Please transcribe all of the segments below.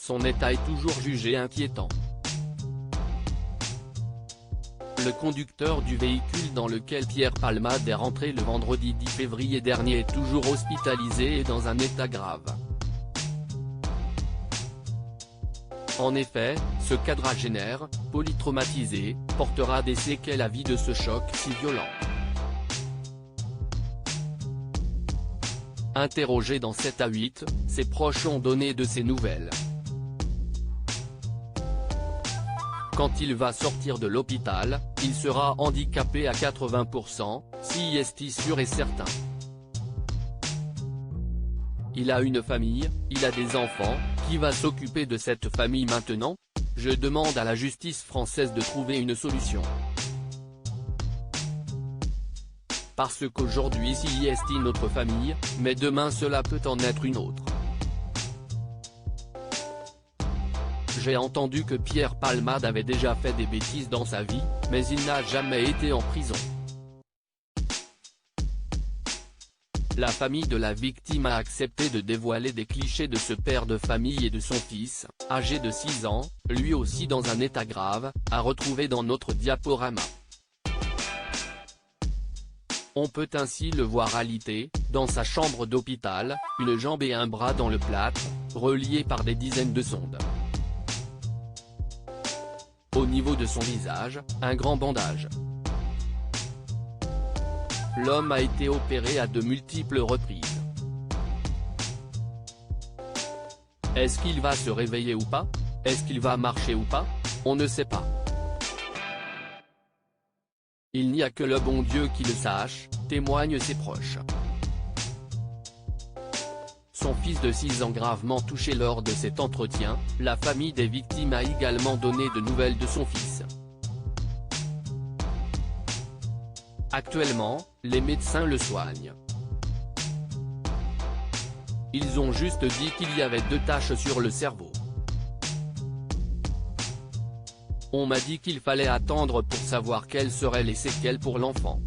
son état est toujours jugé inquiétant. Le conducteur du véhicule dans lequel Pierre Palmade est rentré le vendredi 10 février dernier est toujours hospitalisé et dans un état grave. En effet, ce quadragénaire, polytraumatisé, portera des séquelles à vie de ce choc si violent. Interrogé dans 7 à 8, ses proches ont donné de ses nouvelles. Quand il va sortir de l'hôpital, il sera handicapé à 80%, si est sûr et certain. Il a une famille, il a des enfants, qui va s'occuper de cette famille maintenant? Je demande à la justice française de trouver une solution. Parce qu'aujourd'hui si est notre famille, mais demain cela peut en être une autre. J'ai entendu que Pierre Palmade avait déjà fait des bêtises dans sa vie, mais il n'a jamais été en prison. La famille de la victime a accepté de dévoiler des clichés de ce père de famille et de son fils, âgé de 6 ans, lui aussi dans un état grave, à retrouver dans notre diaporama. On peut ainsi le voir alité, dans sa chambre d'hôpital, une jambe et un bras dans le plâtre, reliés par des dizaines de sondes. Au niveau de son visage, un grand bandage. L'homme a été opéré à de multiples reprises. Est-ce qu'il va se réveiller ou pas? Est-ce qu'il va marcher ou pas? On ne sait pas. Il n'y a que le bon Dieu qui le sache, témoignent ses proches. Son fils de 6 ans gravement touché lors de cet entretien, la famille des victimes a également donné de nouvelles de son fils. Actuellement, les médecins le soignent. Ils ont juste dit qu'il y avait 2 taches sur le cerveau. On m'a dit qu'il fallait attendre pour savoir quelles seraient les séquelles pour l'enfant.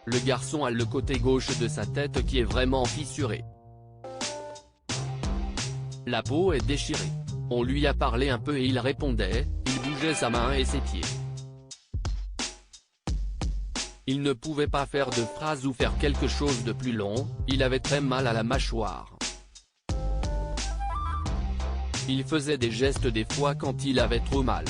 Le garçon a le côté gauche de sa tête qui est vraiment fissuré. La peau est déchirée. On lui a parlé un peu et il répondait, il bougeait sa main et ses pieds. Il ne pouvait pas faire de phrase ou faire quelque chose de plus long, il avait très mal à la mâchoire. Il faisait des gestes des fois quand il avait trop mal.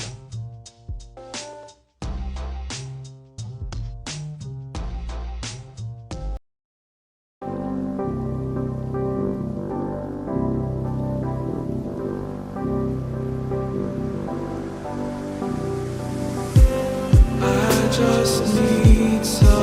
I just need some